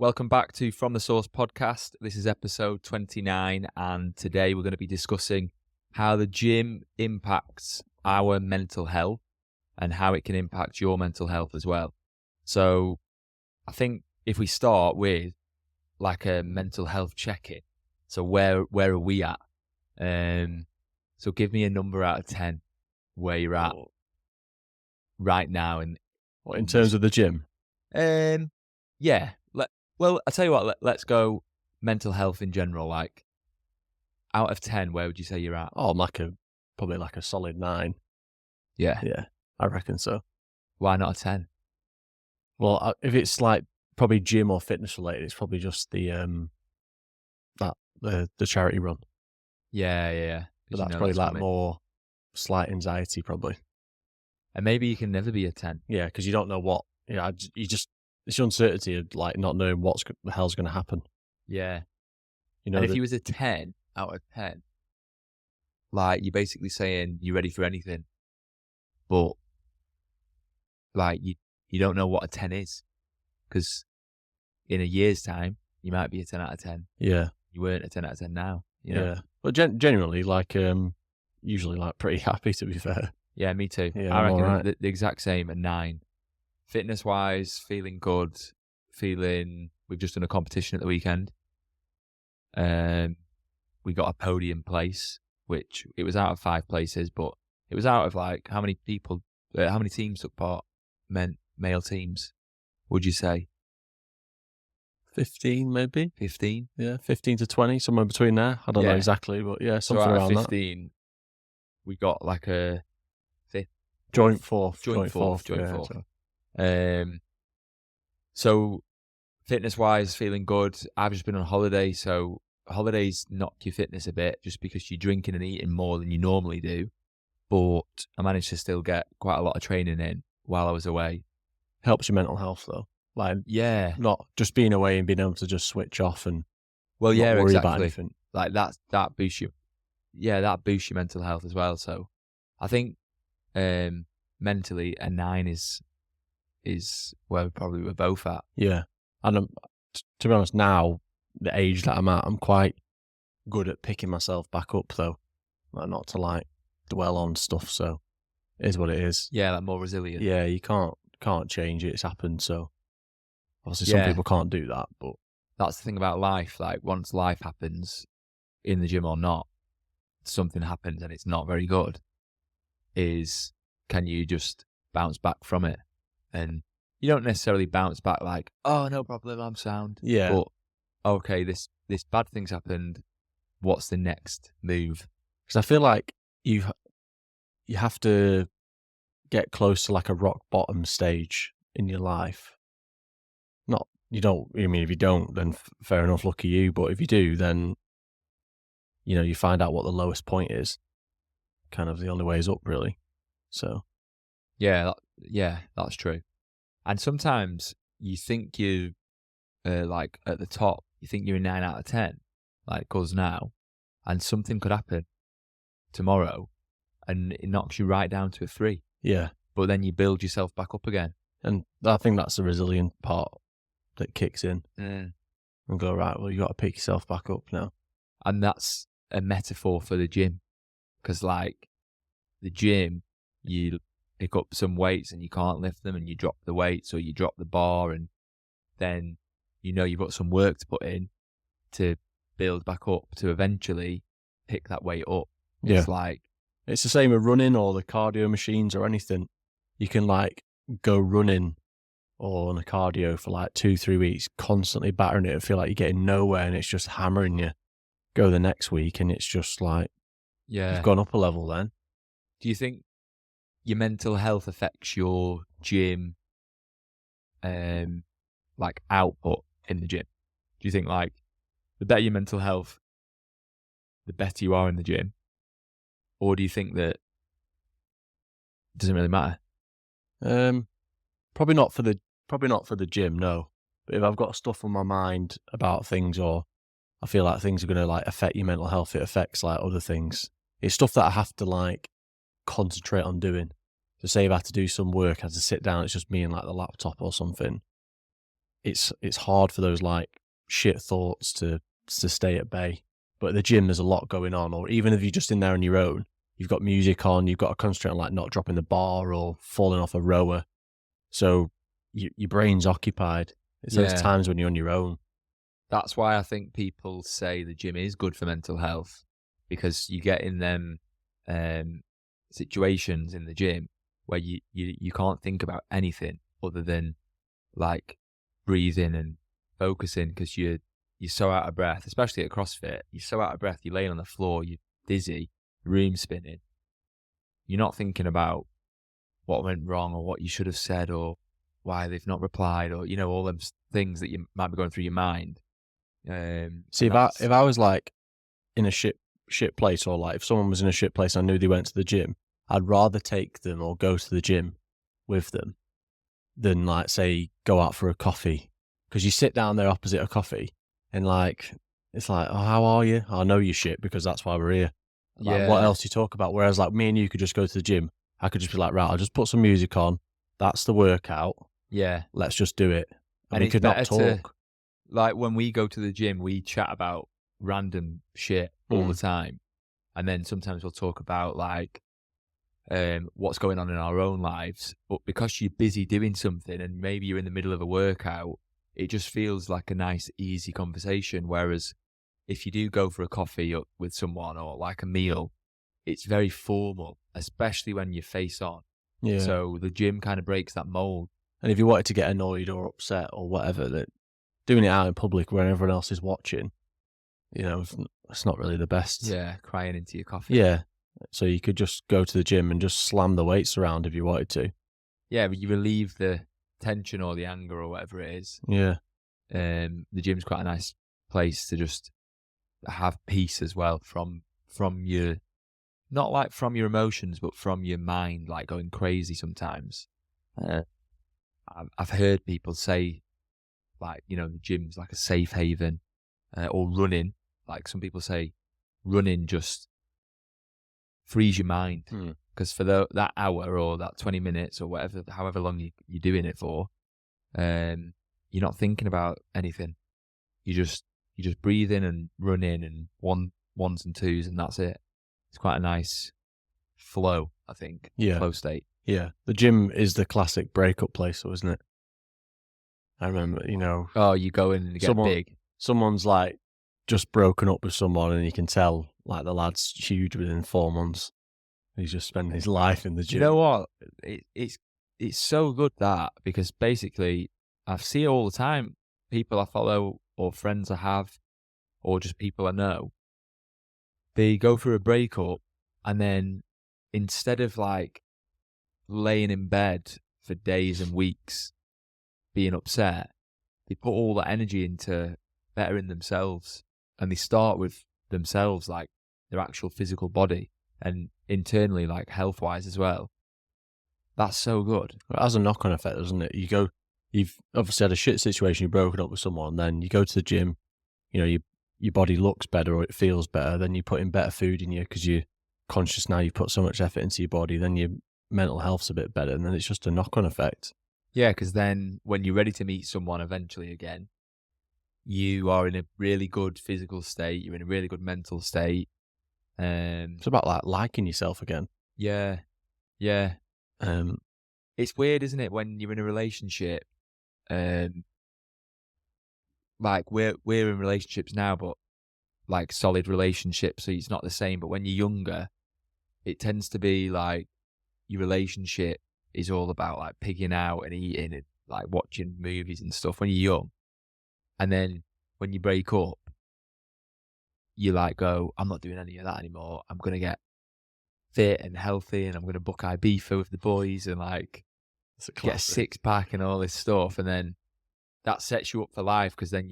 Welcome back to From the Source podcast. This is episode 29, and today we're going to be discussing how the gym impacts our mental health and how it can impact your mental health as well. So I think if we start with like a mental health check-in, so where are we at? So give me a number out of 10 where you're at right now. In terms of the gym? Yeah. Well, I tell you what, let's go mental health in general. Like, out of 10, where would you say you're at? Oh, probably like a solid 9. Yeah. Yeah, I reckon so. Why not a 10? Well, if it's like probably gym or fitness related, it's probably just the charity run. Yeah. But that's probably like more slight anxiety, probably. And maybe you can never be a 10. Yeah, because you don't know what. Yeah, it's the uncertainty of like not knowing what the hell's going to happen. Yeah. You know, and if you was a 10 out of 10, like you're basically saying you're ready for anything, but like you don't know what a 10 is, because in a year's time you might be a 10 out of 10. Yeah. You weren't a 10 out of 10 now. You know? Yeah. But generally, like usually like pretty happy, to be fair. Yeah, me too. Yeah, I reckon right. the exact same, a 9. Fitness wise, feeling good, we've just done a competition at the weekend. We got a podium place, which it was out of 5 places, but it was out of like how many teams took part? Male teams, would you say? 15 maybe? 15? Yeah, 15 to 20, somewhere between there. I don't know exactly, but yeah, something so around 15, that. We got like a joint fourth. So fitness-wise, feeling good. I've just been on holiday, so holidays knock your fitness a bit just because you're drinking and eating more than you normally do. But I managed to still get quite a lot of training in while I was away. Helps your mental health, though. Like, yeah, not just being away and being able to just switch off and not worry exactly about anything. Like that boosts you. Yeah, that boosts your mental health as well. So I think mentally a 9 is where probably we're both at. Yeah, and to be honest, now the age that I'm at, I'm quite good at picking myself back up, though. Like, not to like dwell on stuff. So it is what it is. Yeah, like more resilient. Yeah, you can't change it. It's happened. So obviously, some people can't do that, but that's the thing about life. Like, once life happens, in the gym or not, something happens and it's not very good. Can you just bounce back from it? And you don't necessarily bounce back like, oh, no problem, I'm sound. Yeah. But okay, this bad thing's happened. What's the next move? Because I feel like you have to get close to like a rock bottom stage in your life. If you don't, then fair enough, lucky you. But if you do, then, you find out what the lowest point is. Kind of the only way is up, really. So. Yeah, that's true. And sometimes you think you like at the top, you think you're a 9 out of 10, like us now, and something could happen tomorrow and it knocks you right down to a 3. Yeah. But then you build yourself back up again. And I think that's the resilient part that kicks in and go, right, well, you got to pick yourself back up now. And that's a metaphor for the gym, because like the gym, you pick up some weights and you can't lift them and you drop the weights or you drop the bar, and then you've got some work to put in to build back up to eventually pick that weight up. Yeah. It's the same with running or the cardio machines or anything. You can like go running or on a cardio for like 2-3 weeks, constantly battering it and feel like you're getting nowhere and it's just hammering you. Go the next week and it's just like, you've gone up a level then. Do you think your mental health affects your gym like output in the gym? Do you think like the better your mental health, the better you are in the gym? Or do you think that it doesn't really matter? Probably not for the gym, no. But if I've got stuff on my mind about things, or I feel like things are going to like affect your mental health, it affects like other things. It's stuff that I have to like concentrate on doing. So say if I had to do some work, I had to sit down, it's just me and like the laptop or something. it's hard for those like shit thoughts to stay at bay. But at the gym, there's a lot going on, or even if you're just in there on your own, you've got music on, you've got to concentrate on like not dropping the bar or falling off a rower. So your brain's occupied. It's those times when you're on your own. That's why I think people say the gym is good for mental health, because you get in them situations in the gym where you can't think about anything other than like breathing and focusing, because you're so out of breath, especially at CrossFit. You're so out of breath, you're laying on the floor, you're dizzy, room spinning. You're not thinking about what went wrong or what you should have said or why they've not replied, or, you know, all them things that you might be going through your mind. See, if I was like in a shit place, or like if someone was in a shit place, I knew they went to the gym, I'd rather take them or go to the gym with them than like say go out for a coffee, because you sit down there opposite a coffee and like it's like, oh, how are you? I know you're shit because that's why we're here. Like, what else do you talk about? Whereas like me and you could just go to the gym. I could just be like, right, I'll just put some music on. That's the workout. Yeah, let's just do it. And we could not talk. Like when we go to the gym, we chat about random shit all the time, and then sometimes we'll talk about like what's going on in our own lives. But because you're busy doing something and maybe you're in the middle of a workout, it just feels like a nice, easy conversation. Whereas if you do go for a coffee with someone or like a meal, it's very formal, especially when you're face on. Yeah. So the gym kind of breaks that mold. And if you wanted to get annoyed or upset or whatever, that doing it out in public where everyone else is watching, you know, it's not really the best. Yeah, crying into your coffee. Yeah. So you could just go to the gym and just slam the weights around if you wanted to. Yeah, but you relieve the tension or the anger or whatever it is. Yeah. The gym's quite a nice place to just have peace as well from your, not like from your emotions, but from your mind, like going crazy sometimes. I've heard people say, like, you know, the gym's like a safe haven, or running. Like some people say running just frees your mind, because for that hour or that 20 minutes or whatever, however long you're doing it for, you're not thinking about anything. You just breathing and running and ones and twos, and that's it. It's quite a nice flow, I think. Yeah. Flow state. Yeah. The gym is the classic breakup place, though, isn't it? I remember, you know. Oh, you go in and you get big. Someone's like just broken up with someone, and you can tell like the lad's huge within 4 months. He's just spending his life in the gym. You know what? It's so good that, because basically I see it all the time. People I follow or friends I have or just people I know, they go through a breakup, and then instead of like laying in bed for days and weeks being upset, they put all that energy into bettering themselves, and they start with themselves, like their actual physical body, and internally, like health wise as well. That's so good. It has a knock-on effect, doesn't it? You've obviously had a shit situation, you've broken up with someone, then you go to the gym, you know, your body looks better or it feels better, then you put in better food in you because you're conscious now, you put so much effort into your body, then your mental health's a bit better, and then it's just a knock-on effect. Yeah, because then when you're ready to meet someone eventually again, you are in a really good physical state, you're in a really good mental state. It's about like liking yourself again. Yeah. It's weird, isn't it, when you're in a relationship? Like we're in relationships now, but like solid relationships, so it's not the same. But when you're younger, it tends to be like your relationship is all about like pigging out and eating and like watching movies and stuff when you're young. And then when you break up, you like go, I'm not doing any of that anymore. I'm going to get fit and healthy, and I'm going to book Ibiza with the boys and like get a 6-pack and all this stuff. And then that sets you up for life, because then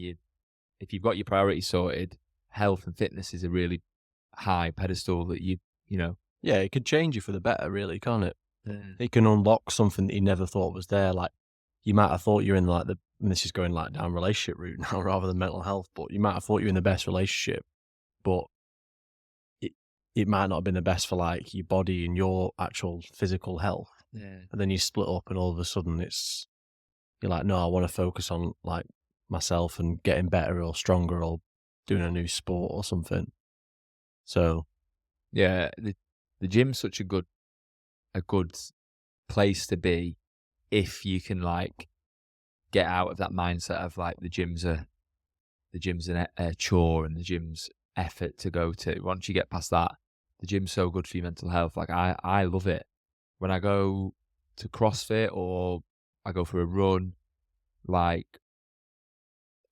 if you've got your priorities sorted, health and fitness is a really high pedestal that you know. Yeah, it could change you for the better, really, can't it? It can unlock something that you never thought was there. Like you might have thought you're in like and this is going like down relationship route now rather than mental health, but you might have thought you're in the best relationship, but it might not have been the best for like your body and your actual physical health. Yeah. And then you split up, and all of a sudden you're like, no, I want to focus on like myself and getting better or stronger or doing a new sport or something. So Yeah, the gym's such a good place to be if you can like get out of that mindset of like the gym's a chore and the gym's effort to go to. Once you get past that, the gym's so good for your mental health. Like I love it. When I go to CrossFit or I go for a run, like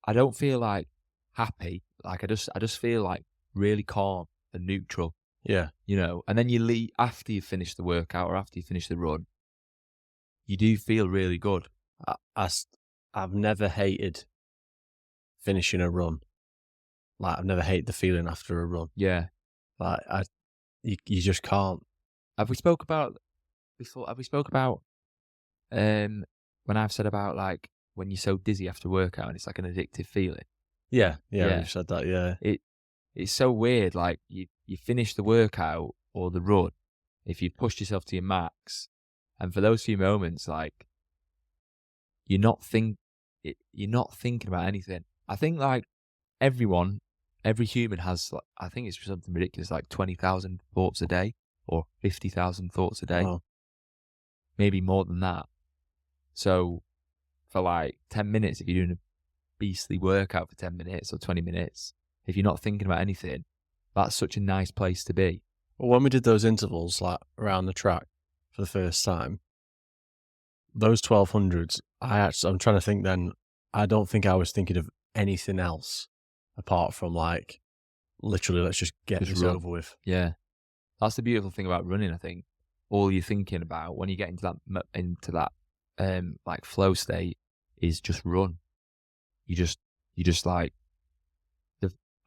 I don't feel like happy. Like I just feel like really calm and neutral, yeah, you know. And then you leave after you finish the workout or after you finish the run, you do feel really good. I've never hated finishing a run. Like I've never hated the feeling after a run. Yeah. Like you just can't. Have we spoke about when I've said about like when you're so dizzy after workout and it's like an addictive feeling? Yeah, Yeah. we've said that. Yeah, It's so weird. Like you finish the workout or the run, if you pushed yourself to your max, and for those few moments, like you're not thinking about anything. I think like every human has, like, I think it's something ridiculous, like 20,000 thoughts a day or 50,000 thoughts a day, wow. maybe more than that. So for like 10 minutes, if you're doing a beastly workout for 10 minutes or 20 minutes, if you're not thinking about anything, that's such a nice place to be. Well, when we did those intervals like around the track for the first time, those 1200s, I'm trying to think then, I don't think I was thinking of anything else apart from like, literally, let's just get this run. over with. Yeah. That's the beautiful thing about running, I think. All you're thinking about when you get into that like flow state is just run. You just like,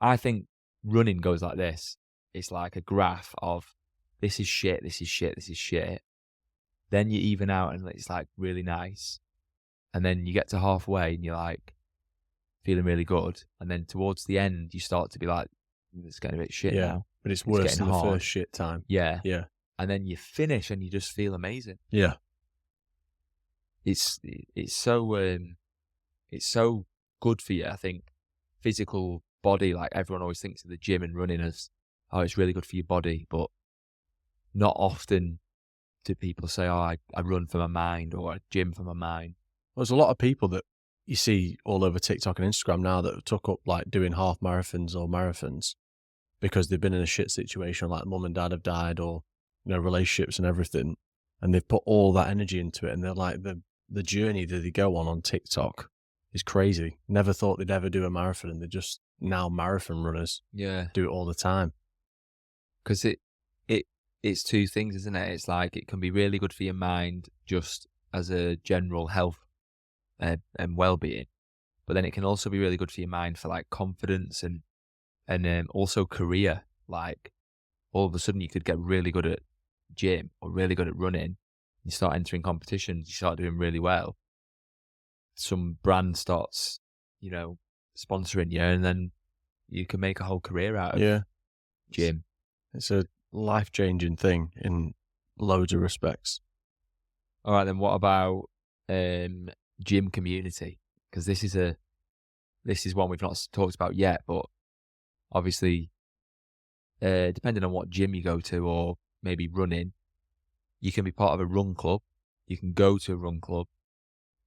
I think running goes like this. It's like a graph of this is shit, this is shit, this is shit. Then you even out and it's like really nice. And then you get to halfway and you're like feeling really good. And then towards the end, you start to be like, it's getting a bit shit now. But it's worse getting than the hard. first shit time. Yeah. Yeah. And then you finish and you just feel amazing. Yeah. It's so good for you, I think. Physical body, like everyone always thinks of the gym and running as, oh, it's really good for your body, but not often do people say, oh, I run for my mind or I gym for my mind. Well, there's a lot of people that you see all over TikTok and Instagram now that took up like doing half marathons or marathons because they've been in a shit situation, like mum and dad have died or, you know, relationships and everything. And they've put all that energy into it. And they're like, the journey that they go on TikTok is crazy. Never thought they'd ever do a marathon, and they're just now marathon runners. Yeah. Do it all the time. Because it's two things, isn't it? It's like it can be really good for your mind just as a general health and well-being. But then it can also be really good for your mind for like confidence and also career. Like all of a sudden you could get really good at gym or really good at running. You start entering competitions, you start doing really well. Some brand starts, you know, sponsoring you, and then you can make a whole career out of gym. It's a life-changing thing in loads of respects. All right, then what about gym community? Because this is one we've not talked about yet, but obviously, depending on what gym you go to or maybe running, you can be part of a run club. You can go to a run club.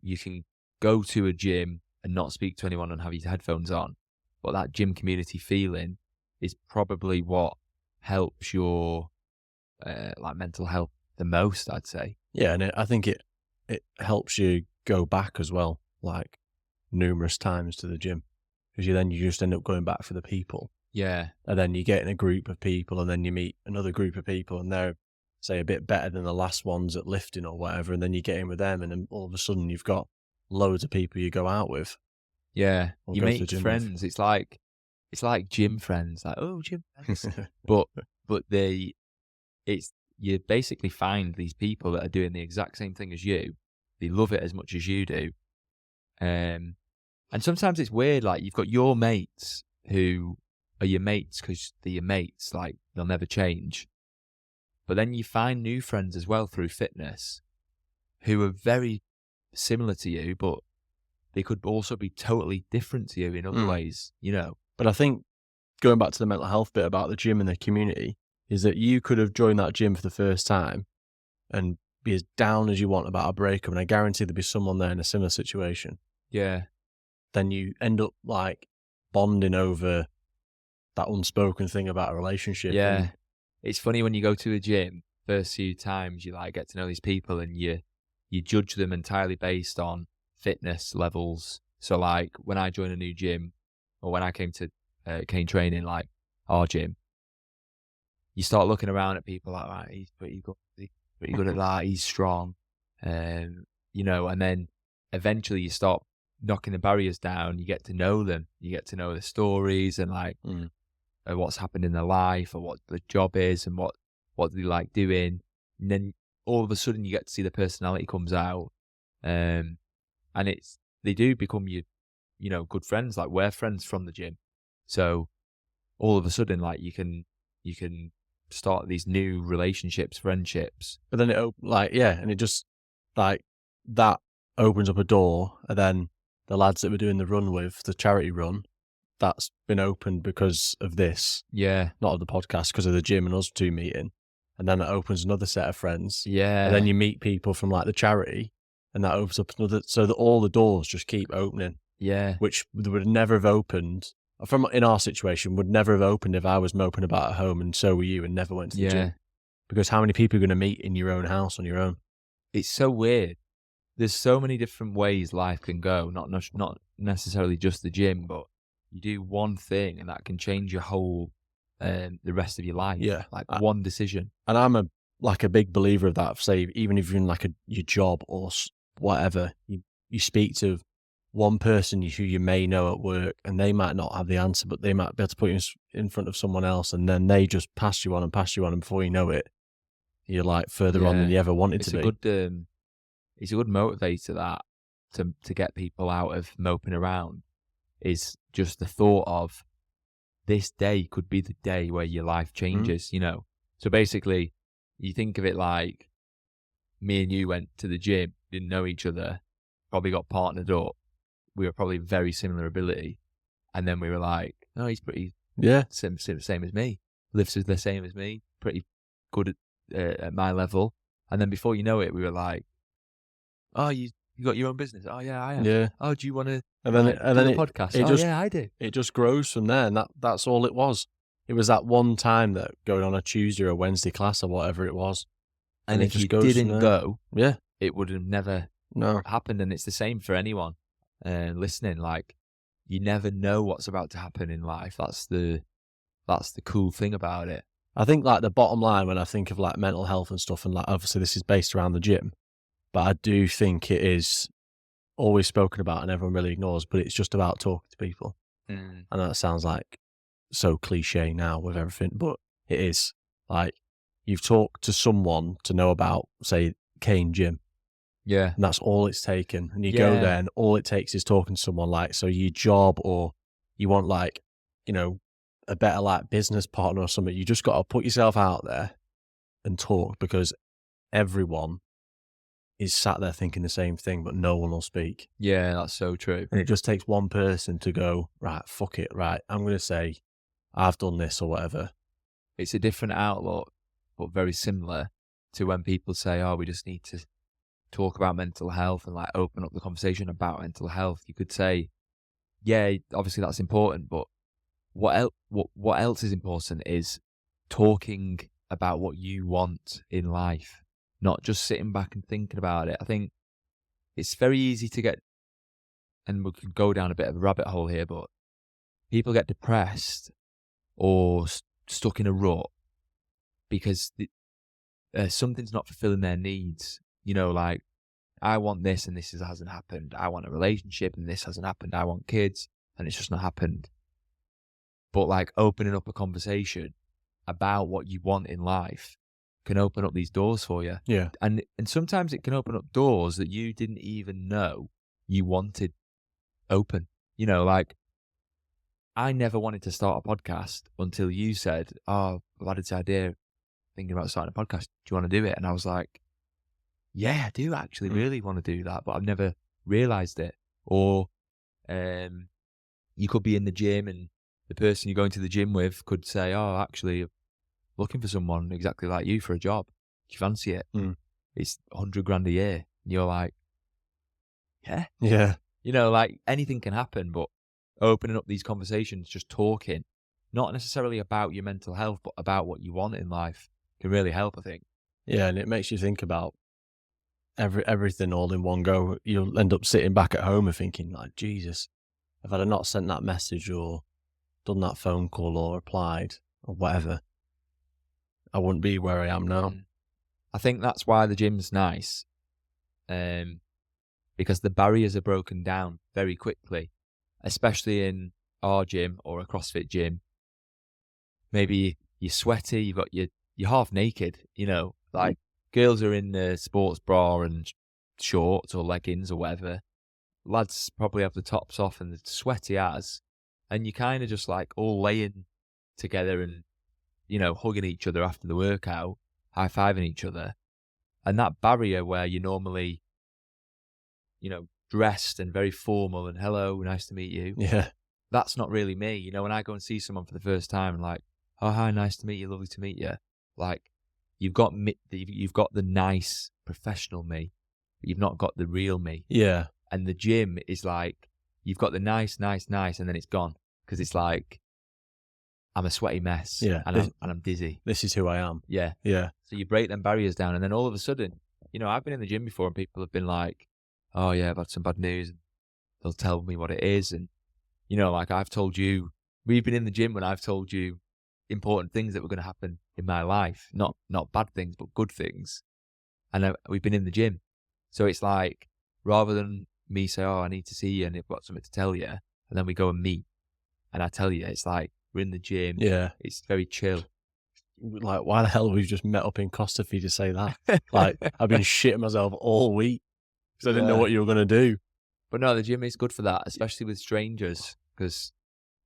You can go to a gym and not speak to anyone and have your headphones on. But that gym community feeling is probably what helps your like mental health the most, I'd say. Yeah, and I think it helps you go back as well, like numerous times to the gym, because you just end up going back for the people. Yeah. And then you get in a group of people, and then you meet another group of people, and they're, say, a bit better than the last ones at lifting or whatever, and then you get in with them, and then all of a sudden you've got loads of people you go out with. Yeah, Or you go to the make gym friends. It's like gym friends. Like, oh, gym friends. but you basically find these people that are doing the exact same thing as you. They love it as much as you do. And sometimes it's weird. Like you've got your mates who are your mates because they're your mates. Like they'll never change. But then you find new friends as well through fitness who are very similar to you, but they could also be totally different to you in other ways, you know. But I think going back to the mental health bit about the gym and the community is that you could have joined that gym for the first time and be as down as you want about a breakup, and I guarantee there'd be someone there in a similar situation. Yeah. Then you end up like bonding over that unspoken thing about a relationship. Yeah. And It's funny when you go to a gym, first few times you like get to know these people and you judge them entirely based on fitness levels. So like when I join a new gym or when I came to Kane Training, like our gym, you start looking around at people like, right, he's pretty good at that, he's strong, you know, and then eventually you start knocking the barriers down, you get to know them, you get to know the stories and like what's happened in their life or what the job is and what they like doing, and then all of a sudden you get to see the personality comes out, and they do become you know, good friends. Like we're friends from the gym, so all of a sudden like you can start these new relationships, friendships. But then and it just like that opens up a door, and then the lads that we're doing the run with, the charity run, that's been opened because of this. Yeah. Not of the podcast, because of the gym and us two meeting. And then it opens another set of friends. Yeah. And then you meet people from like the charity, and that opens up another, so that all the doors just keep opening. Yeah. Which would never have opened, in our situation, would never have opened if I was moping about at home and so were you and never went to the gym. Because how many people are going to meet in your own house on your own? It's so weird. There's so many different ways life can go, not necessarily just the gym, but you do one thing and that can change your whole, the rest of your life. Yeah. Like one decision. And I'm a big believer of that. Say, even if you're in like your job or whatever, you speak to one person who you may know at work and they might not have the answer, but they might be able to put you in front of someone else, and then they just pass you on, and before you know it, you're like further on than you ever wanted to be. It's a good motivator that to get people out of moping around is just the thought of this day could be the day where your life changes, you know? So basically, you think of it like me and you went to the gym, didn't know each other, probably got partnered up. We were probably very similar ability. And then we were like, oh, he's pretty same as me. Lives the same as me, pretty good at my level. And then before you know it, we were like, oh, you got your own business? Oh, yeah, I have. Yeah. Oh, do you want to do a podcast? Yeah, I do. It just grows from there, and that's all it was. It was that one time that going on a Tuesday or a Wednesday class or whatever it was. And if you didn't go, yeah, it would have never happened. And it's the same for anyone listening. Like, you never know what's about to happen in life. That's the cool thing about it. I think like the bottom line when I think of like mental health and stuff, and like obviously this is based around the gym, but I do think it is always spoken about and everyone really ignores, but it's just about talking to people. And that sounds like so cliche now with everything, but it is. Like, you've talked to someone to know about, say, Kane Gym. Yeah. And that's all it's taken. And you go there and all it takes is talking to someone, like, so your job or you want like, you know, a better like business partner or something, you just got to put yourself out there and talk, because everyone is sat there thinking the same thing, but no one will speak. Yeah, that's so true. And it just takes one person to go, right, fuck it, right, I'm going to say, I've done this or whatever. It's a different outlook, but very similar to when people say, oh, we just need to talk about mental health and like open up the conversation about mental health. You could say, yeah, obviously that's important, but what else is important is talking about what you want in life, not just sitting back and thinking about it. I think it's very easy to get, and we could go down a bit of a rabbit hole here, but people get depressed or stuck in a rut because something's not fulfilling their needs. You know, like, I want this and this hasn't happened. I want a relationship and this hasn't happened. I want kids and it's just not happened. But like opening up a conversation about what you want in life can open up these doors for you. Yeah. And sometimes it can open up doors that you didn't even know you wanted open. You know, like, I never wanted to start a podcast until you said, oh, I've had this idea, thinking about starting a podcast. Do you want to do it? And I was like, yeah, I do actually really want to do that, but I've never realized it. Or you could be in the gym and the person you're going to the gym with could say, oh, actually, I'm looking for someone exactly like you for a job. Do you fancy it? Mm. It's $100,000 a year. And you're like, yeah. Yeah. You know, like anything can happen, but opening up these conversations, just talking, not necessarily about your mental health, but about what you want in life can really help, I think. Yeah, and it makes you think about everything all in one go. You'll end up sitting back at home and thinking, like, Jesus, if I'd have not sent that message or done that phone call or replied or whatever, I wouldn't be where I am now. I think that's why the gym's nice, because the barriers are broken down very quickly, especially in our gym or a CrossFit gym. Maybe you're sweaty, you're half naked, you know, like girls are in the sports bra and shorts or leggings or whatever. Lads probably have the tops off and the sweaty as, and you kind of just like all laying together and, you know, hugging each other after the workout, high-fiving each other. And that barrier where you're normally, you know, dressed and very formal and hello, nice to meet you. Yeah. That's not really me. You know, when I go and see someone for the first time and like, oh, hi, nice to meet you, lovely to meet you. Like, you've got the nice professional me, but you've not got the real me. Yeah. And the gym is like, you've got the nice, and then it's gone. Because it's like, I'm a sweaty mess. Yeah. And I'm dizzy. This is who I am. Yeah. Yeah. So you break them barriers down, and then all of a sudden, you know, I've been in the gym before and people have been like, oh yeah, I've had some bad news. And they'll tell me what it is. And, you know, like I've told you, we've been in the gym when I've told you important things that were going to happen in my life. Not bad things, but good things. And we've been in the gym. So it's like, rather than me say, oh, I need to see you and I've got something to tell you, and then we go and meet and I tell you, it's like, we're in the gym. Yeah. It's very chill. Like, why the hell have we just met up in Costa for you to say that? Like, I've been shitting myself all week because I didn't know what you were going to do. But no, the gym is good for that, especially with strangers, because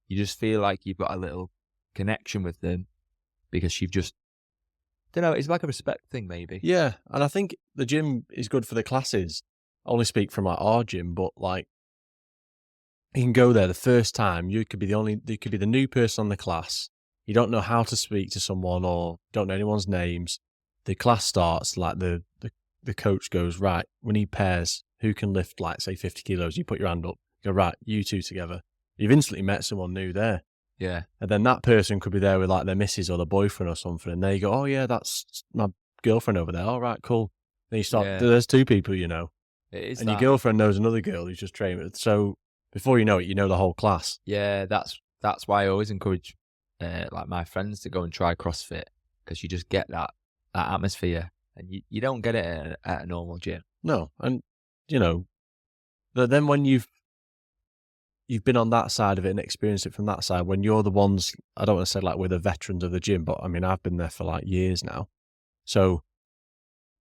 you just feel like you've got a little connection with them because you've just, I don't know, it's like a respect thing maybe. Yeah. And I think the gym is good for the classes. I only speak from like our gym, but like, you can go there the first time. You could be the new person on the class. You don't know how to speak to someone or don't know anyone's names. The class starts, like the coach goes, right, we need pairs. Who can lift, like, say 50 kilos? You put your hand up. You go, right, you two together. You've instantly met someone new there. Yeah. And then that person could be there with like their missus or their boyfriend or something. And they go, oh yeah, that's my girlfriend over there. All right, cool. Then you start, there's two people, you know. It is. And your girlfriend knows another girl who's just training with. So before you know it, you know the whole class. Yeah, that's why I always encourage like my friends to go and try CrossFit, because you just get that atmosphere, and you don't get it at a normal gym. No, and you know, then when you've been on that side of it and experienced it from that side, when you're the ones, I don't want to say like we're the veterans of the gym, but I mean, I've been there for like years now. So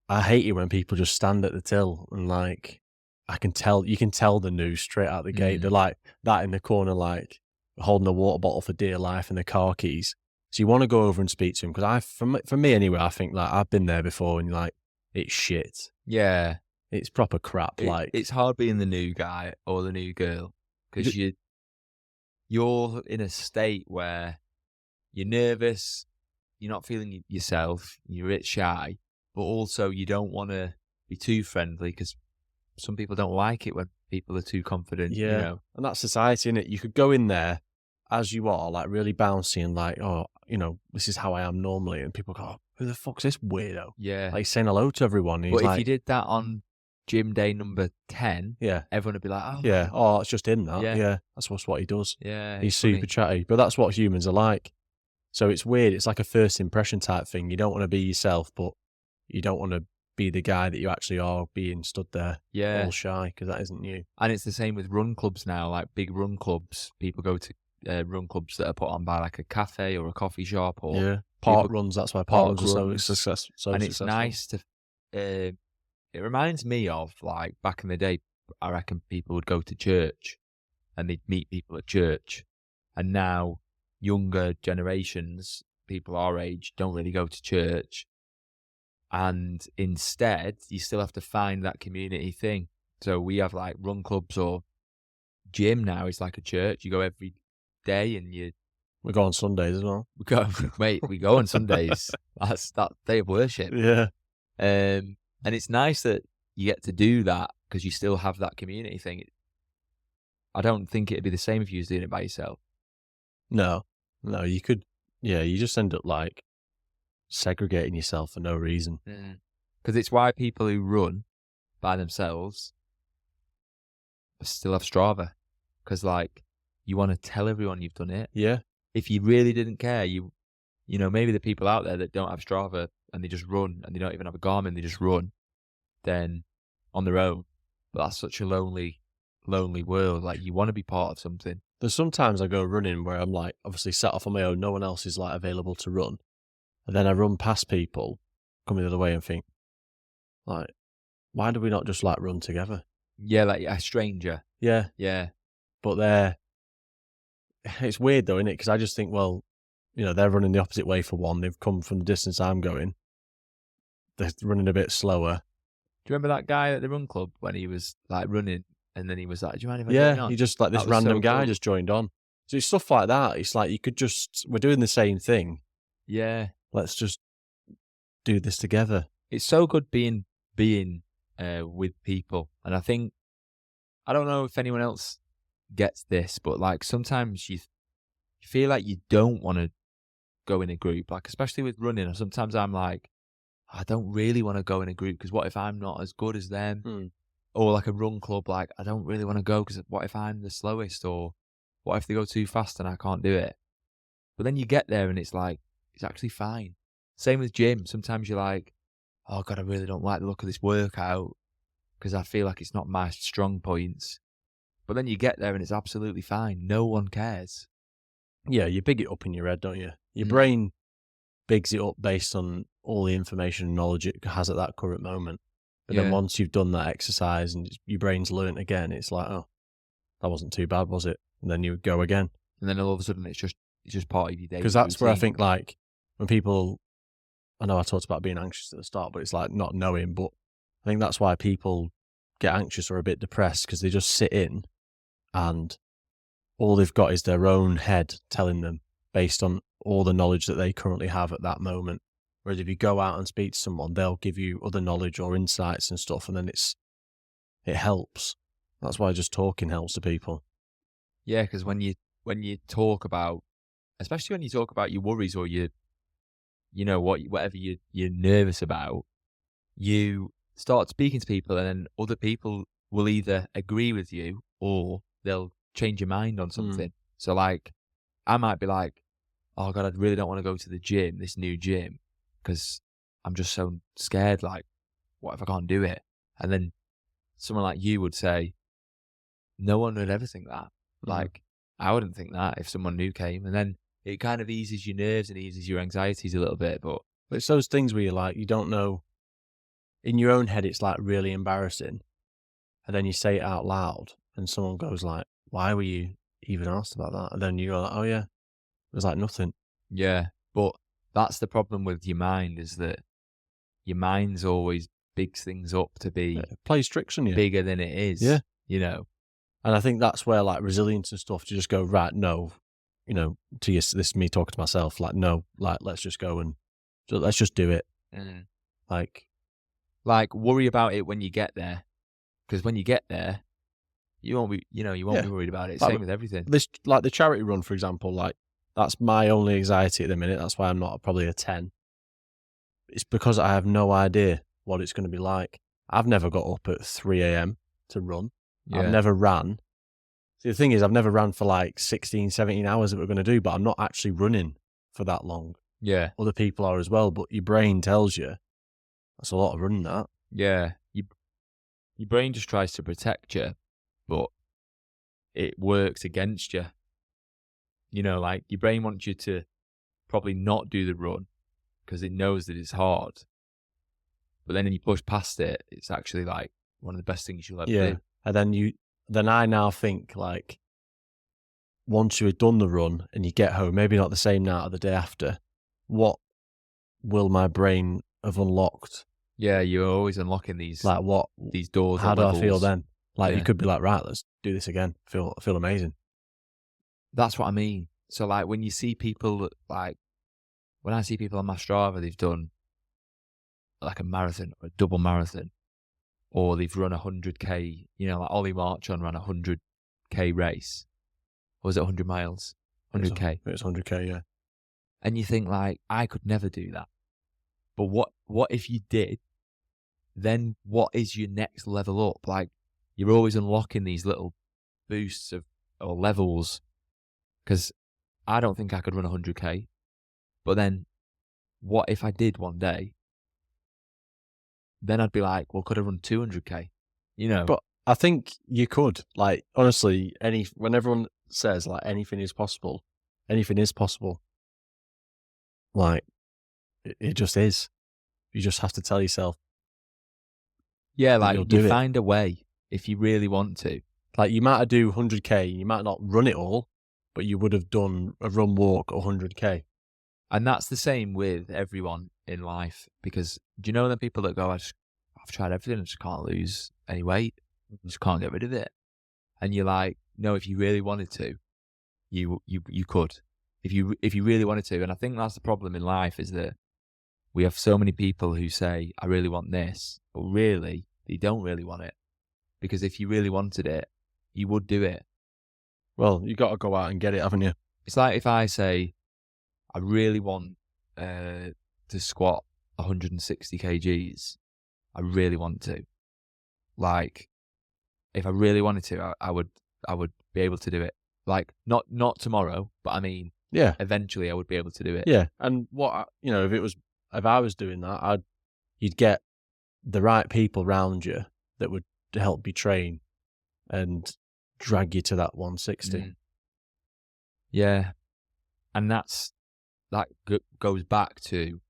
I hate it when people just stand at the till and like, you can tell the news straight out the gate. They're like that in the corner, like holding a water bottle for dear life and the car keys. So you want to go over and speak to them. Because for me anyway, I think like I've been there before and like, it's shit. Yeah. It's proper crap. It's hard being the new guy or the new girl, because you're in a state where you're nervous, you're not feeling yourself, you're a bit shy, but also you don't want to be too friendly because some people don't like it when people are too confident. Yeah, you know? And that's society, innit? You could go in there as you are, like really bouncy and like, oh, you know, this is how I am normally, and people go, oh, who the fuck's this weirdo? Yeah, like saying hello to everyone. But if you did that on gym day number 10, everyone would be like, oh, yeah, oh, it's just him, that. Yeah, that's what he does. Yeah, he's super chatty, but that's what humans are like. So it's weird. It's like a first impression type thing. You don't want to be yourself, but you don't want to be the guy that you actually are, being stood there all shy, because that isn't you. And it's the same with run clubs now, like big run clubs. People go to run clubs that are put on by like a cafe or a coffee shop, or park runs. That's why park runs are so successful. And it's nice to it reminds me of like back in the day. I reckon people would go to church and they'd meet people at church, and now younger generations, people our age, don't really go to church. And instead, you still have to find that community thing. So we have like run clubs or gym now is like a church. You go every day, and We go on Sundays as well. we go we go on Sundays. That's that day of worship. Yeah. And it's nice that you get to do that because you still have that community thing. I don't think it'd be the same if you was doing it by yourself. No, you could. Yeah, you just end up like segregating yourself for no reason. Because it's why people who run by themselves still have Strava. Because like you want to tell everyone you've done it. Yeah. If you really didn't care, you know, maybe the people out there that don't have Strava and they just run and they don't even have a Garmin, they just run, then on their own. But that's such a lonely world. Like you want to be part of something. There's sometimes I go running where I'm like obviously set off on my own, no one else is like available to run. And then I run past people coming the other way and think, like, why do we not just like run together? Yeah, like a stranger. Yeah. Yeah. But it's weird though, isn't it? Because I just think, well, you know, they're running the opposite way for one. They've come from the distance I'm going. They're running a bit slower. Do you remember that guy at the run club when he was like running and then he was like, do you mind if I join on? He just like this random guy just joined on. So it's stuff like that. It's like you could just, we're doing the same thing. Yeah. Let's just do this together. It's so good being with people. And I think, I don't know if anyone else gets this, but like sometimes you feel like you don't want to go in a group, like especially with running. Or sometimes I'm like, I don't really want to go in a group because what if I'm not as good as them? Or like a run club, like I don't really want to go because what if I'm the slowest? Or what if they go too fast and I can't do it? But then you get there and it's like, it's actually fine. Same with gym. Sometimes you're like, oh God, I really don't like the look of this workout because I feel like it's not my strong points. But then you get there and it's absolutely fine. No one cares. Yeah, you big it up in your head, don't you? Your brain bigs it up based on all the information and knowledge it has at that current moment. But then once you've done that exercise and your brain's learnt again, it's like, oh, that wasn't too bad, was it? And then you go again. And then all of a sudden it's just part of your day. Because that's where I think like when people, I know I talked about being anxious at the start, but it's like not knowing, but I think that's why people get anxious or a bit depressed because they just sit in and all they've got is their own head telling them based on all the knowledge that they currently have at that moment. Whereas if you go out and speak to someone, they'll give you other knowledge or insights and stuff, and then it helps. That's why just talking helps to people. Yeah, because when you talk about, especially when you talk about your worries or your, you know, whatever you're nervous about, you start speaking to people, and then other people will either agree with you or they'll change your mind on something. So like, I might be like, oh God, I really don't want to go to the gym, this new gym, because I'm just so scared. Like, what if I can't do it? And then someone like you would say, no one would ever think that. Like, I wouldn't think that if someone new came. And then it kind of eases your nerves and eases your anxieties a little bit. But it's those things where you're like, you don't know. In your own head, it's like really embarrassing. And then you say it out loud and someone goes like, why were you even asked about that? And then you're like, oh yeah, it was like nothing. Yeah. But that's the problem with your mind, is that your mind's always bigs things up to be plays tricks on you, bigger than it is. Yeah. You know? And I think that's where like resilience and stuff, to just go, right, no, you know, this is me talking to myself, like, no, like, let's just go and let's just do it. Like worry about it when you get there. Because when you get there, you won't be, you won't be worried about it. Like, same with everything. This, like the charity run, for example, like that's my only anxiety at the minute. That's why I'm not probably a 10. It's because I have no idea what it's going to be like. I've never got up at 3 a.m. to run. Yeah. I've never ran. See, the thing is, I've never ran for like 16, 17 hours that we're going to do, but I'm not actually running for that long. Yeah. Other people are as well, but your brain tells you that's a lot of running, that. Yeah. Your brain just tries to protect you, but it works against you. You know, like your brain wants you to probably not do the run because it knows that it's hard. But then when you push past it, it's actually like one of the best things you'll ever do. And then I now think like once you have done the run and you get home, maybe not the same night or the day after, what will my brain have unlocked? Yeah, you're always unlocking these like what these doors. How do I feel then? Like Yeah. you could be like, right, let's do this again. I feel amazing. That's what I mean. So like when you see people like when I see people on my Strava, they've done like a marathon or a double marathon, or they've run 100k. You know, like Ollie Marchon ran a 100k race. Or was it 100 miles? 100k. It's 100k, yeah. And you think like, I could never do that. But what if you did? Then what is your next level up? Like you're always unlocking these little boosts or levels. Because I don't think I could run 100k. But then what if I did one day? Then I'd be like, well, could I run 200k? You know? But I think you could. Like, honestly, when everyone says like anything is possible. Like, it just is. You just have to tell yourself. Yeah, you'll like do you it. find a way if you really want to. Like, you might do 100k, you might not run it all, but you would have done a run walk 100k. And that's the same with everyone in life. Because do you know the people that go, I've tried everything, I just can't lose any weight, I just can't get rid of it. And you're like, no, if you really wanted to, you could. If you really wanted to. And I think that's the problem in life, is that we have so many people who say, I really want this, but really, they don't really want it. Because if you really wanted it, you would do it. Well, you got to go out and get it, haven't you? It's like if I say, I really want to squat 160 kgs. I really want to. Like, if I really wanted to, I would be able to do it. Like, not tomorrow, but I mean, Yeah. eventually I would be able to do it. Yeah. And if I was doing that, you'd get the right people around you that would help you train and drag you to that 160. Mm. Yeah. And that goes back to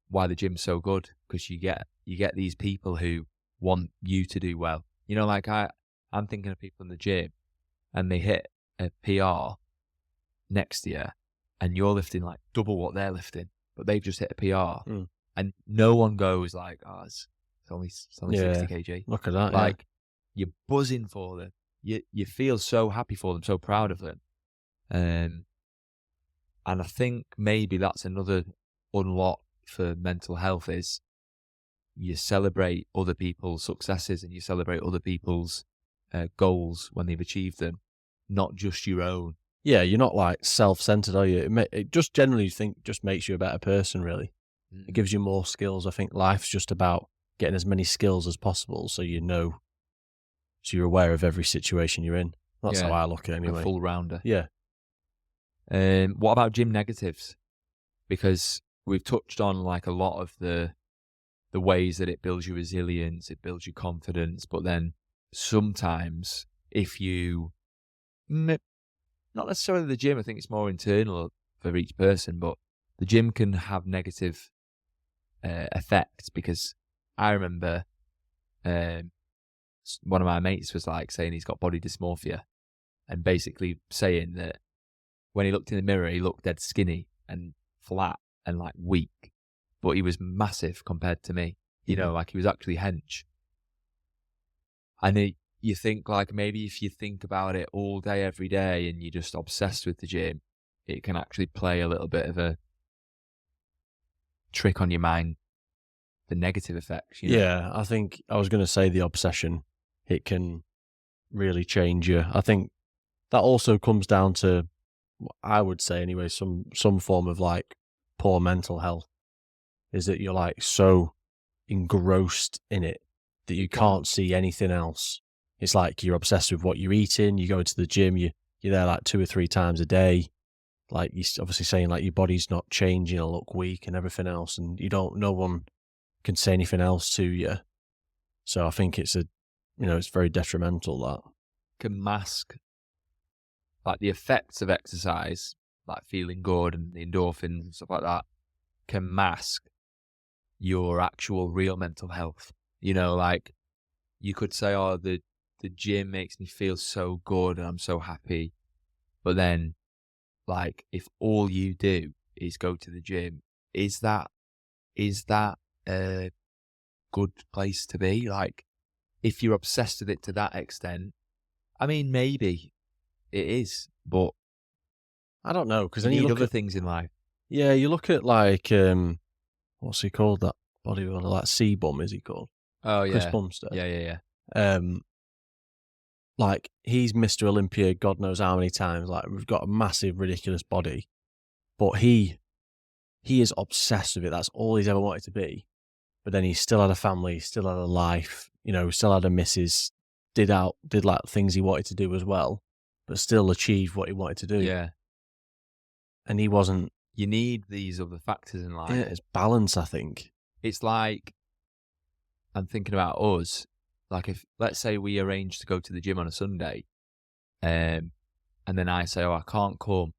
why the gym's so good, because you get these people who want you to do well. You know, like I'm thinking of people in the gym and they hit a PR next year and you're lifting like double what they're lifting, but they've just hit a PR. Mm. And no one goes like, oh, it's only 60 kg. Look at that. Like, you're buzzing for them. You feel so happy for them, so proud of them. And I think maybe that's another unlock for mental health, is you celebrate other people's successes and you celebrate other people's goals when they've achieved them, not just your own. Yeah, you're not like self-centered, are you? It just generally just makes you a better person, really. It gives you more skills. I think life's just about getting as many skills as possible, so you're aware of every situation you're in. That's how I look at it anyway. A full rounder. Yeah. What about gym negatives? Because we've touched on like a lot of the ways that it builds your resilience, it builds your confidence, but then sometimes if you, not necessarily the gym, I think it's more internal for each person, but the gym can have negative effects. Because I remember one of my mates was like saying he's got body dysmorphia, and basically saying that when he looked in the mirror, he looked dead skinny and flat and like weak, but he was massive compared to me. You know, like he was actually hench. And you think like maybe if you think about it all day, every day, and you're just obsessed with the gym, it can actually play a little bit of a trick on your mind, the negative effects. You know? Yeah, I think I was going to say the obsession, it can really change you. I think that also comes down to, I would say anyway, some form of like poor mental health, is that you're like so engrossed in it that you can't see anything else. It's like you're obsessed with what you're eating. You go to the gym, you're there like 2 or 3 times a day. Like you're obviously saying like your body's not changing or look weak and everything else, and no one can say anything else to you. So I think it's very detrimental. That can mask like the effects of exercise, like feeling good and the endorphins and stuff like that, can mask your actual real mental health. You know, like you could say, oh, the gym makes me feel so good and I'm so happy. But then, like, if all you do is go to the gym, is that a good place to be? Like, if you're obsessed with it to that extent, I mean, maybe it is, but I don't know, because you then you need look other at things in life. you look at like what's he called, that bodybuilder, like C-Bum, is he called? Oh Chris yeah, Bumstead. yeah. Like, he's Mr. Olympia God knows how many times. Like, we've got a massive, ridiculous body, but he is obsessed with it. That's all he's ever wanted to be. But then he still had a family, still had a life, still had a missus, did like things he wanted to do as well, but still achieved what he wanted to do. Yeah. And he wasn't. You need these other factors in life. Yeah, it's balance, I think. It's like, I'm thinking about us. Like, if, let's say we arrange to go to the gym on a Sunday, and then I say, oh, I can't come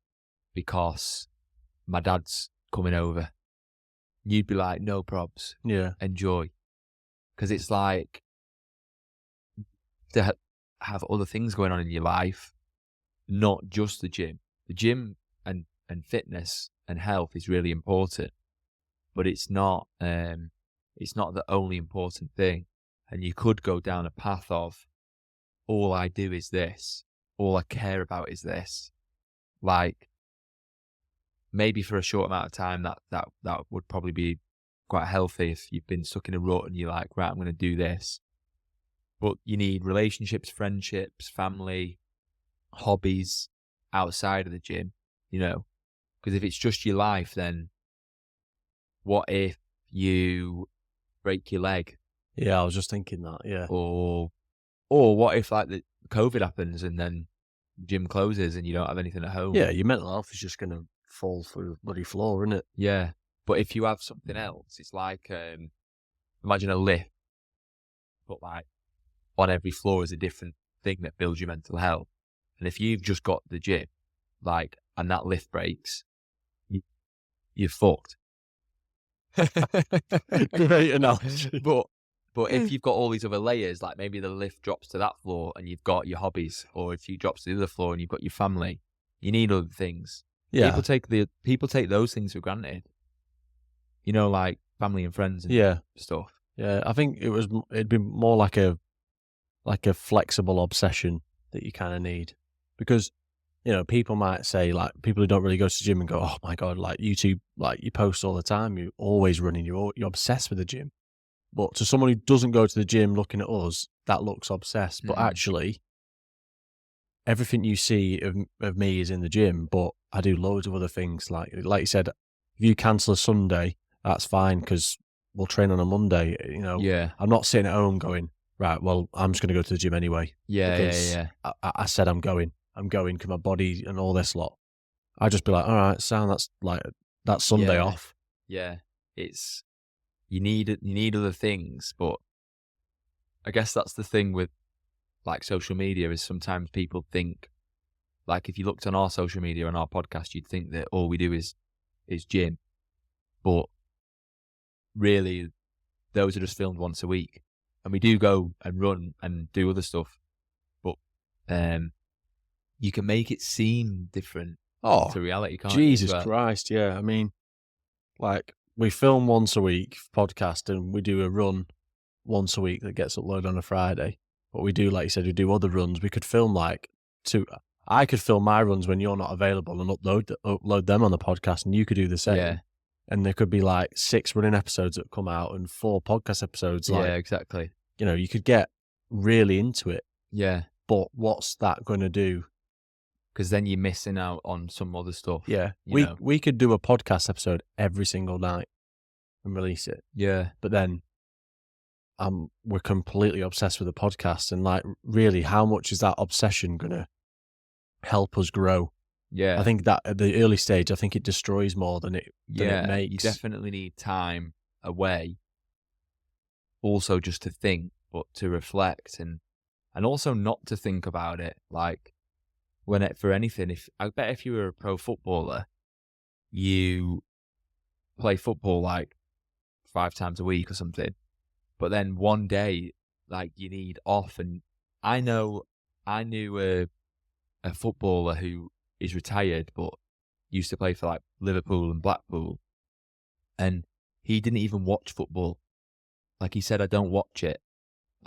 because my dad's coming over. You'd be like, no probs. Yeah. Enjoy. Because it's like, to have other things going on in your life, not just the gym. The gym and fitness and health is really important, but it's not the only important thing. And you could go down a path of, all I do is this, all I care about is this. Like, maybe for a short amount of time that would probably be quite healthy if you've been stuck in a rut and you're like, right, I'm going to do this. But you need relationships, friendships, family, hobbies outside of the gym, because if it's just your life, then what if you break your leg? Yeah, I was just thinking that, yeah. Or what if like the COVID happens and then the gym closes and you don't have anything at home? Yeah, your mental health is just going to fall through the bloody floor, isn't it? Yeah. But if you have something else, it's like, imagine a lift, but like on every floor is a different thing that builds your mental health. And if you've just got the gym, like, and that lift breaks, you're fucked. Great analogy. But if you've got all these other layers, like maybe the lift drops to that floor and you've got your hobbies, or if you drop to the other floor and you've got your family, you need other things. Yeah. People take those things for granted. Like family and friends and stuff. Yeah, I think it'd be more like a flexible obsession that you kind of need, because people might say, like, people who don't really go to the gym and go, oh my God, like YouTube, like you post all the time, you're always running, you're obsessed with the gym. But to someone who doesn't go to the gym, looking at us, that looks obsessed. But actually, everything you see of me is in the gym, but I do loads of other things. Like you said, if you cancel a Sunday, that's fine, because we'll train on a Monday. Yeah. I'm not sitting at home going, right, well, I'm just going to go to the gym anyway. Yeah. I said I'm going because my body and all this lot. I'd just be like, all right, Sam, that's Sunday off. Yeah. It's, you need other things, but I guess that's the thing with like social media, is sometimes people think, like, if you looked on our social media, on our podcast, you'd think that all we do is gym, but really those are just filmed once a week, and we do go and run and do other stuff, but you can make it seem different to reality, can't you? Jesus Christ, yeah. I mean, like, we film once a week podcast, and we do a run once a week that gets uploaded on a Friday. But we do, like you said, we do other runs. We could film I could film my runs when you're not available and upload them on the podcast, and you could do the same. Yeah. And there could be like 6 running episodes that come out and 4 podcast episodes. Yeah, exactly. You could get really into it. Yeah. But what's that going to do? Because then you're missing out on some other stuff. Yeah. We could do a podcast episode every single night and release it. Yeah. But then we're completely obsessed with the podcast, and like, really, how much is that obsession going to help us grow? Yeah. I think that at the early stage, I think it destroys more than it makes. You definitely need time away, also just to think, but to reflect, and also not to think about it. Like, for anything, I bet if you were a pro footballer, you play football like 5 times a week or something, but then one day, like, you need off. And I knew a footballer who is retired but used to play for like Liverpool and Blackpool, and he didn't even watch football. Like, he said, I don't watch it.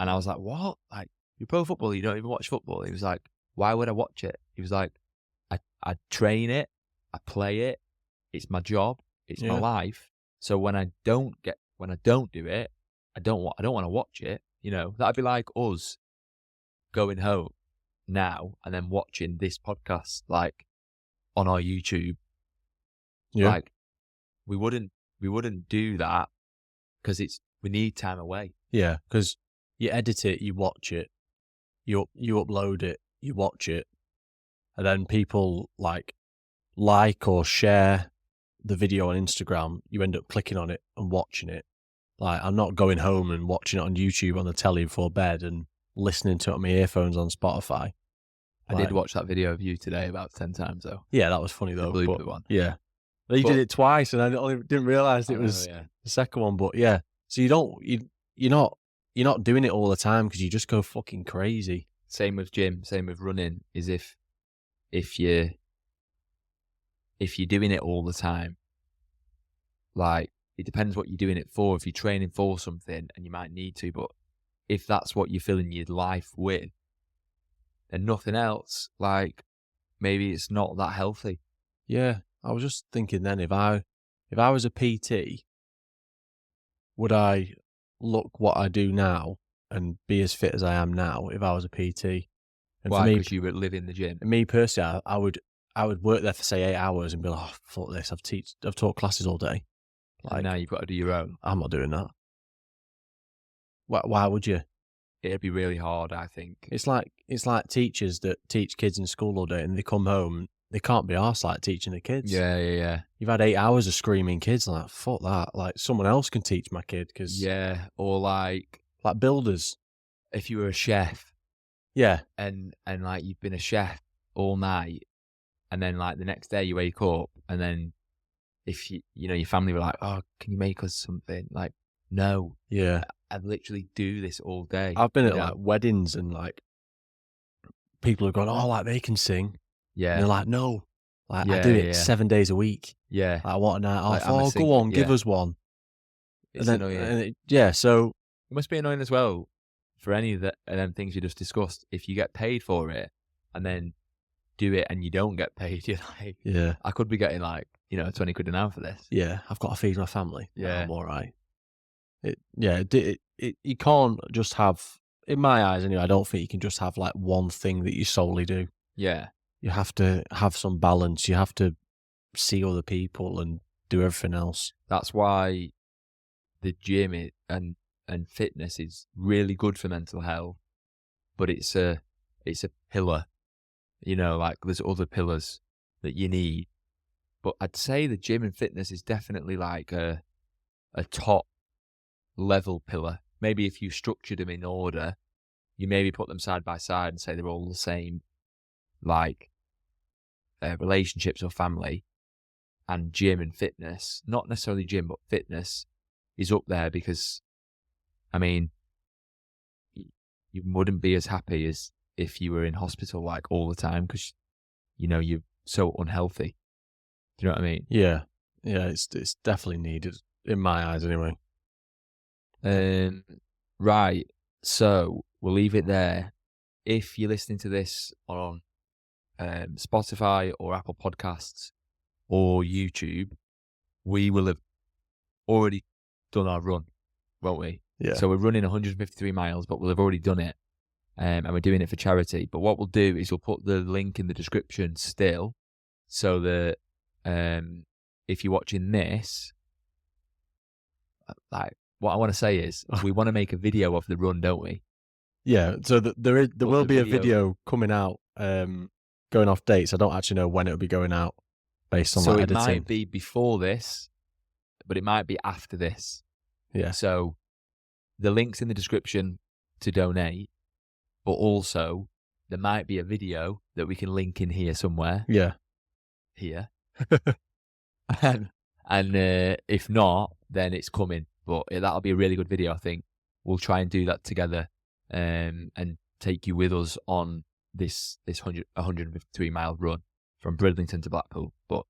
And I was like, what? Like, you're pro football, you don't even watch football? He was like, why would I watch it? He was like, I train it, I play it, it's my job, it's my life. So when I don't do it, I don't want to watch it. You know, that'd be like us going home now and then watching this podcast like on our YouTube. Yeah. Like we wouldn't do that because we need time away. Yeah, because you edit it, you watch it, you upload it, you watch it, and then people like or share the video on Instagram. You end up clicking on it and watching it. Like, I'm not going home and watching it on YouTube on the telly before bed and listening to it on my earphones on Spotify. I did watch that video of you today about 10 times though. Yeah, that was funny though. The blooper one. Yeah. You did it twice and I didn't realise it was the second one. But yeah, so you're not doing it all the time because you just go fucking crazy. Same with gym, same with running, is if you're doing it all the time, like, it depends what you're doing it for. If you're training for something and you might need to, but if that's what you're filling your life with and nothing else, like, maybe it's not that healthy. Yeah, I was just thinking then, if I was a PT, would I look what I do now and be as fit as I am now if I was a PT? And why? Because you would live in the gym. And me personally, I would work there for say 8 hours and be like, oh, fuck this, I've taught classes all day. Like, now you've got to do your own. I'm not doing that. Why would you? It'd be really hard, I think. It's like teachers that teach kids in school all day and they come home, they can't be arsed like teaching the kids. Yeah. You've had 8 hours of screaming kids, like, fuck that. Like, someone else can teach my kid. Yeah, or like builders. If you were a chef. Yeah. And like, you've been a chef all night and then like the next day you wake up and then if you know, your family were like, oh, can you make us something? Like, no. Yeah. I literally do this all day. I've been at like weddings and like people have gone, oh, like they can sing. Yeah. And they're like, no. Like, I do it 7 days a week. Yeah. Like, I want a night off. Like, go on, give us one. It's annoying. So it must be annoying as well for any of them things you just discussed. If you get paid for it and then do it and you don't get paid, you're like, yeah, I could be getting like, 20 quid an hour for this. Yeah, I've got to feed my family. Yeah, I'm all right. You can't just have, in my eyes anyway, I don't think you can just have like one thing that you solely do. Yeah. You have to have some balance. You have to see other people and do everything else. That's why the gym and fitness is really good for mental health, but it's a pillar. Like there's other pillars that you need. But I'd say the gym and fitness is definitely like a top level pillar. Maybe if you structured them in order, you maybe put them side by side and say they're all the same, like relationships or family, and gym and fitness, not necessarily gym, but fitness is up there because, I mean, you wouldn't be as happy as if you were in hospital like all the time because, you're so unhealthy. Do you know what I mean? Yeah. Yeah, it's definitely needed, in my eyes anyway. Right. So we'll leave it there. If you're listening to this on Spotify or Apple Podcasts or YouTube, we will have already done our run, won't we? Yeah. So we're running 153 miles, but we'll have already done it. And we're doing it for charity. But what we'll do is we'll put the link in the description still, so that if you're watching this, like, what I want to say is we want to make a video of the run, don't we? Yeah. So there will be a video coming out, going off dates. I don't actually know when it'll be going out based on editing. So it might be before this, but it might be after this. Yeah. So the link's in the description to donate, but also there might be a video that we can link in here somewhere. Yeah. Here. and if not, then it's coming. But that'll be a really good video, I think. We'll try and do that together and take you with us on this 153-mile run from Bridlington to Blackpool. But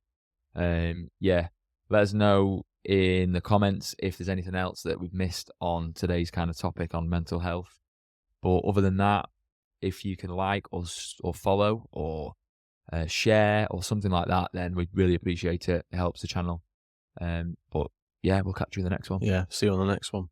let us know in the comments if there's anything else that we've missed on today's kind of topic on mental health. But other than that, if you can like us or follow or share or something like that, then we'd really appreciate it. It helps the channel. But yeah, we'll catch you in the next one. Yeah, see you on the next one.